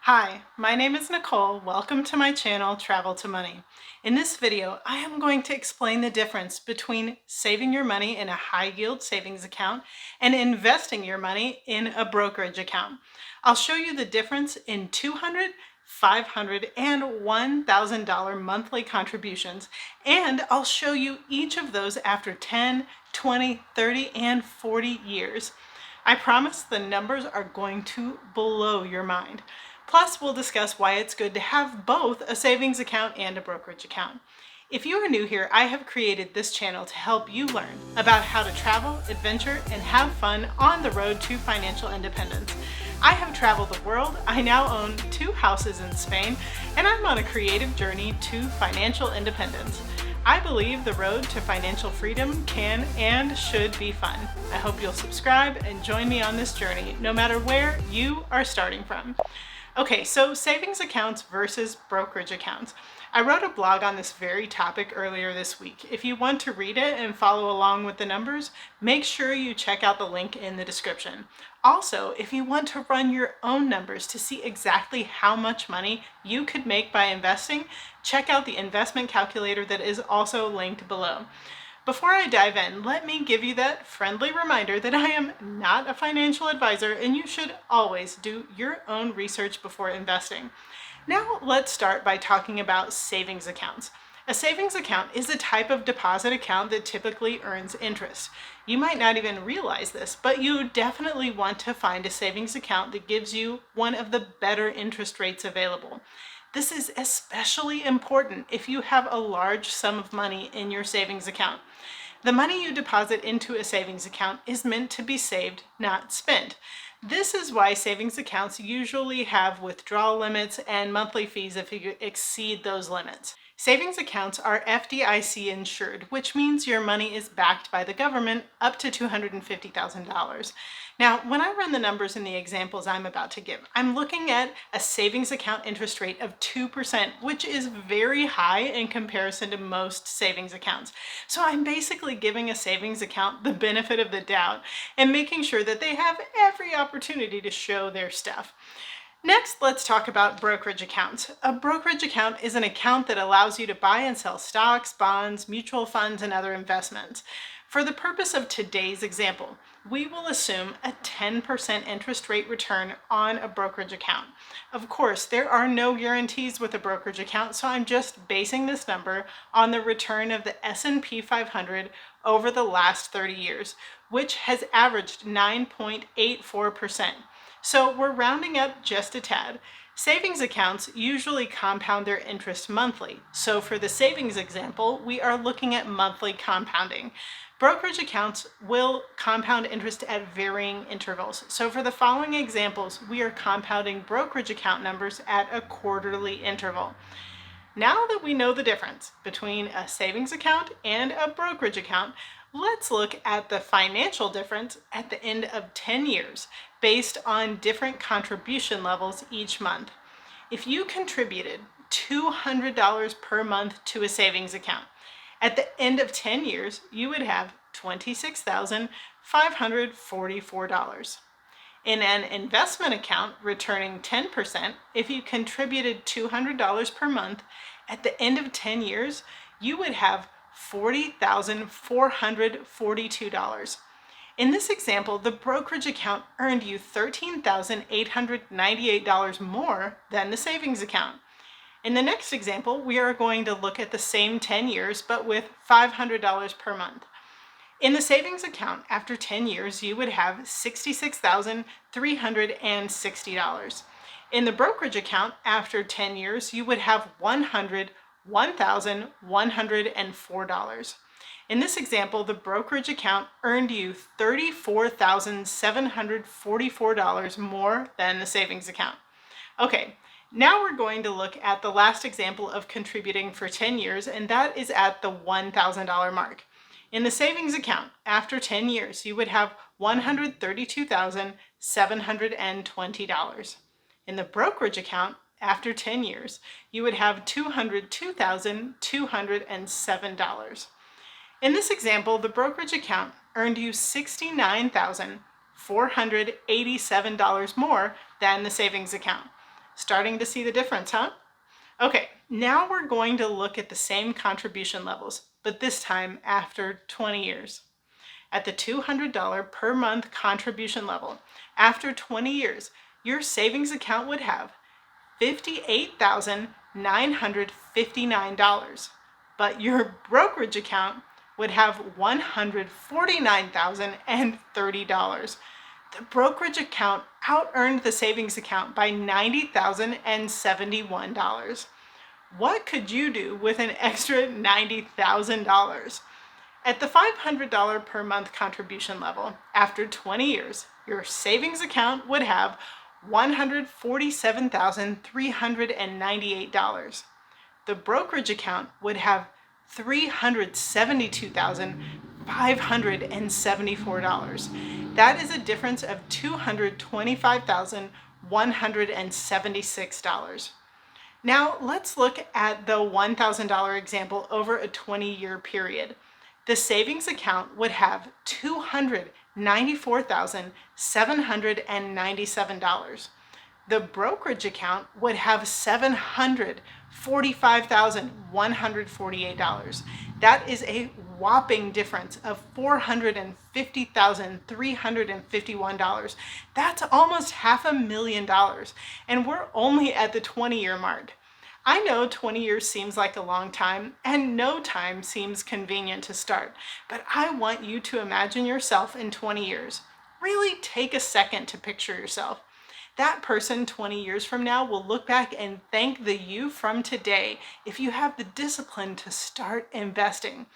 Hi, my name is Nicole. Welcome to my channel, Travel to Money. In this video, I am going to explain the difference between saving your money in a high-yield savings account and investing your money in a brokerage account. I'll show you the difference in $200, $500, and $1,000 monthly contributions, and I'll show you each of those after 10, 20, 30, and 40 years. I promise the numbers are going to blow your mind. Plus, we'll discuss why it's good to have both a savings account and a brokerage account. If you are new here, I have created this channel to help you learn about how to travel, adventure, and have fun on the road to financial independence. I have traveled the world. I now own 2 houses in Spain, and I'm on a creative journey to financial independence. I believe the road to financial freedom can and should be fun. I hope you'll subscribe and join me on this journey, no matter where you are starting from. Okay, so savings accounts versus brokerage accounts. I wrote a blog on this very topic earlier this week. If you want to read it and follow along with the numbers, make sure you check out the link in the description. Also, if you want to run your own numbers to see exactly how much money you could make by investing, check out the investment calculator that is also linked below. Before I dive in, let me give you that friendly reminder that I am not a financial advisor and you should always do your own research before investing. Now let's start by talking about savings accounts. A savings account is a type of deposit account that typically earns interest. You might not even realize this, but you definitely want to find a savings account that gives you one of the better interest rates available. This is especially important if you have a large sum of money in your savings account. The money you deposit into a savings account is meant to be saved, not spent. This is why savings accounts usually have withdrawal limits and monthly fees if you exceed those limits. Savings accounts are FDIC insured, which means your money is backed by the government up to $250,000. Now, when I run the numbers in the examples I'm about to give, I'm looking at a savings account interest rate of 2%, which is very high in comparison to most savings accounts. So I'm basically giving a savings account the benefit of the doubt and making sure that they have every opportunity to show their stuff. Next, let's talk about brokerage accounts. A brokerage account is an account that allows you to buy and sell stocks, bonds, mutual funds, and other investments. For the purpose of today's example, we will assume a 10% interest rate return on a brokerage account. Of course, there are no guarantees with a brokerage account, so I'm just basing this number on the return of the S&P 500 over the last 30 years, which has averaged 9.84%. So we're rounding up just a tad. Savings accounts usually compound their interest monthly. So for the savings example, we are looking at monthly compounding. Brokerage accounts will compound interest at varying intervals. So for the following examples, we are compounding brokerage account numbers at a quarterly interval. Now that we know the difference between a savings account and a brokerage account, let's look at the financial difference at the end of 10 years based on different contribution levels each month. If you contributed $200 per month to a savings account, at the end of 10 years, you would have $26,544. In an investment account returning 10%, if you contributed $200 per month, at the end of 10 years, you would have $40,442. In this example, the brokerage account earned you $13,898 more than the savings account. In the next example, we are going to look at the same 10 years, but with $500 per month. In the savings account, after 10 years, you would have $66,360. In the brokerage account, after 10 years, you would have $101,104. In this example, the brokerage account earned you $34,744 more than the savings account. Okay, now we're going to look at the last example of contributing for 10 years, and that is at the $1,000 mark. In the savings account, after 10 years, you would have $132,720. In the brokerage account, after 10 years, you would have $202,207. In this example, the brokerage account earned you $69,487 more than the savings account. Starting to see the difference, huh? Okay, now we're going to look at the same contribution levels, but this time after 20 years. At the $200 per month contribution level, after 20 years, your savings account would have $58,959, but your brokerage account would have $149,030. The brokerage account out-earned the savings account by $90,071. What could you do with an extra $90,000? At the $500 per month contribution level, after 20 years, your savings account would have $147,398. The brokerage account would have $372,574. That is a difference of $225,176. Now let's look at the $1,000 example over a 20-year period. The savings account would have $294,797. The brokerage account would have $745,148. That is a whopping difference of $450,351. That's almost $500,000, and we're only at the 20-year mark. I know 20 years seems like a long time, and no time seems convenient to start, but I want you to imagine yourself in 20 years. Really take a second to picture yourself. That person 20 years from now will look back and thank the you from today if you have the discipline to start investing.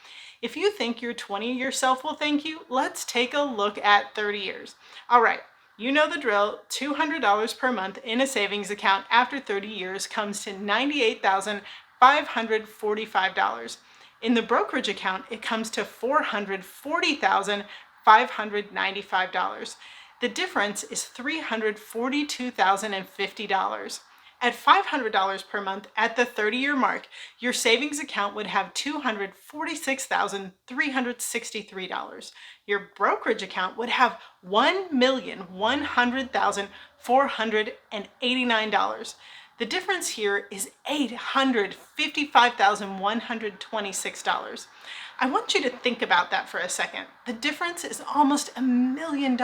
If you think your 20-year self will thank you, let's take a look at 30 years. All right. You know the drill. $200 per month in a savings account after 30 years comes to $98,545. In the brokerage account, it comes to $440,595. The difference is $342,050. At $500 per month at the 30-year mark, your savings account would have $246,363. Your brokerage account would have $1,100,489. The difference here is $855,126. I want you to think about that for a second. The difference is almost $1 million.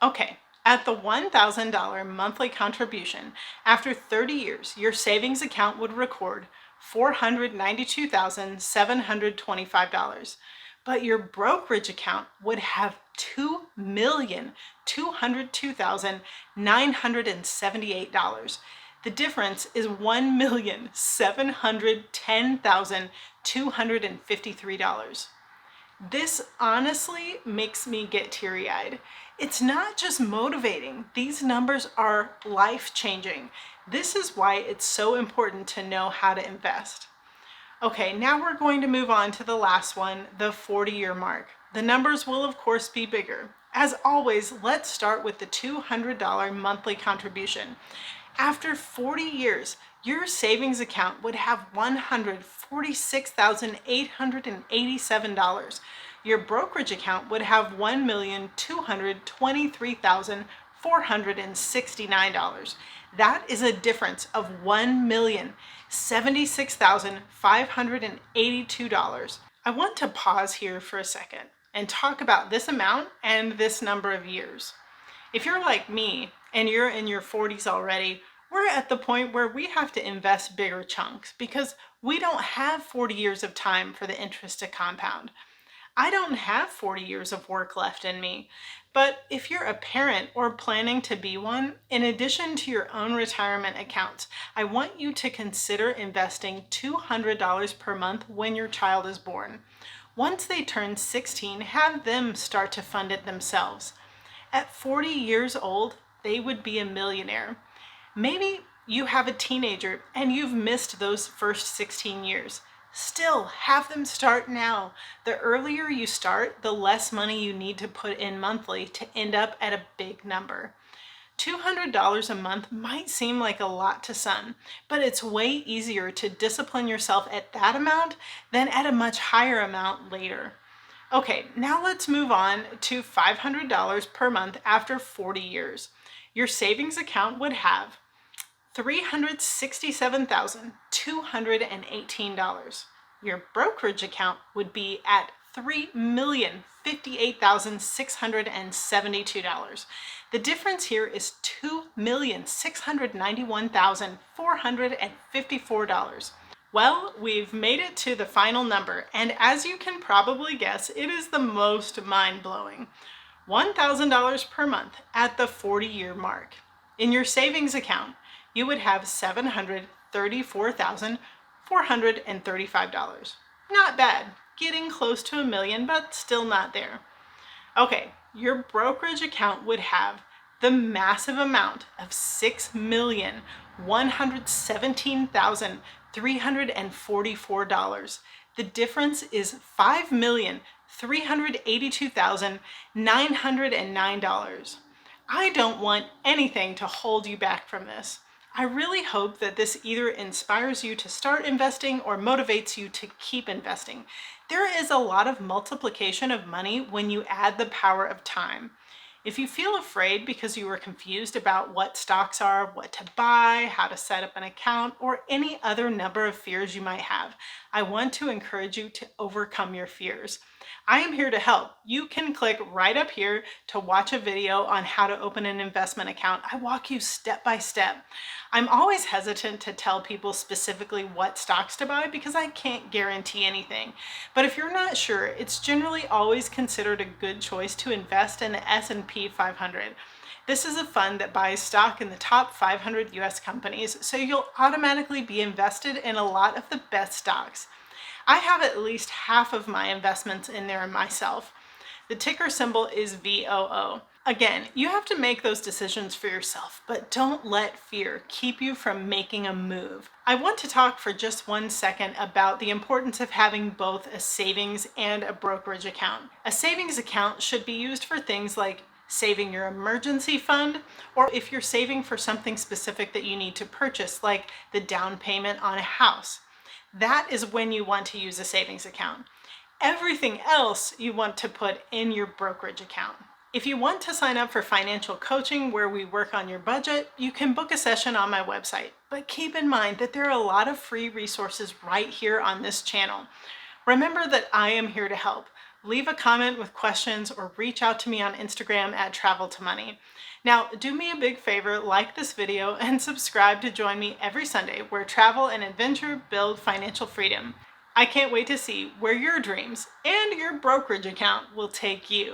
Okay. At the $1,000 monthly contribution, after 30 years, your savings account would record $492,725, but your brokerage account would have $2,202,978. The difference is $1,710,253. This honestly makes me get teary-eyed. It's not just motivating. These numbers are life-changing. This is why it's so important to know how to invest. Okay, now we're going to move on to the last one, the 40-year mark. The numbers will of course be bigger. As always, let's start with the $200 monthly contribution. After 40 years, your savings account would have $146,887. Your brokerage account would have $1,223,469. That is a difference of $1,076,582. I want to pause here for a second and talk about this amount and this number of years. If you're like me and you're in your 40s already, we're at the point where we have to invest bigger chunks because we don't have 40 years of time for the interest to compound. I don't have 40 years of work left in me, but if you're a parent or planning to be one, in addition to your own retirement accounts, I want you to consider investing $200 per month when your child is born. Once they turn 16, have them start to fund it themselves. At 40 years old, they would be a millionaire. Maybe you have a teenager and you've missed those first 16 years. Still, have them start now. The earlier you start, the less money you need to put in monthly to end up at a big number. $200 a month might seem like a lot to some, but it's way easier to discipline yourself at that amount than at a much higher amount later. Okay, now let's move on to $500 per month after 40 years. Your savings account would have $367,218. Your brokerage account would be at $3,058,672. The difference here is $2,691,454. Well, we've made it to the final number, and as you can probably guess, it is the most mind-blowing. $1,000 per month at the 40-year mark. In your savings account, you would have $734,435. Not bad, getting close to a million, but still not there. Okay, your brokerage account would have the massive amount of $6,117,344. The difference is $5,382,909. I don't want anything to hold you back from this. I really hope that this either inspires you to start investing or motivates you to keep investing. There is a lot of multiplication of money when you add the power of time. If you feel afraid because you were confused about what stocks are, what to buy, how to set up an account, or any other number of fears you might have, I want to encourage you to overcome your fears. I am here to help. You can click right up here to watch a video on how to open an investment account. I walk you step by step. I'm always hesitant to tell people specifically what stocks to buy because I can't guarantee anything. But if you're not sure, it's generally always considered a good choice to invest in the S&P 500. This is a fund that buys stock in the top 500 US companies, so you'll automatically be invested in a lot of the best stocks. I have at least half of my investments in there myself. The ticker symbol is VOO. Again, you have to make those decisions for yourself, but don't let fear keep you from making a move. I want to talk for just 1 second about the importance of having both a savings and a brokerage account. A savings account should be used for things like saving your emergency fund, or if you're saving for something specific that you need to purchase, like the down payment on a house. That is when you want to use a savings account. Everything else you want to put in your brokerage account. If you want to sign up for financial coaching where we work on your budget, you can book a session on my website. But keep in mind that there are a lot of free resources right here on this channel. Remember that I am here to help. Leave a comment with questions or reach out to me on Instagram at Travel to Money. Now, do me a big favor, like this video and subscribe to join me every Sunday where travel and adventure build financial freedom. I can't wait to see where your dreams and your brokerage account will take you.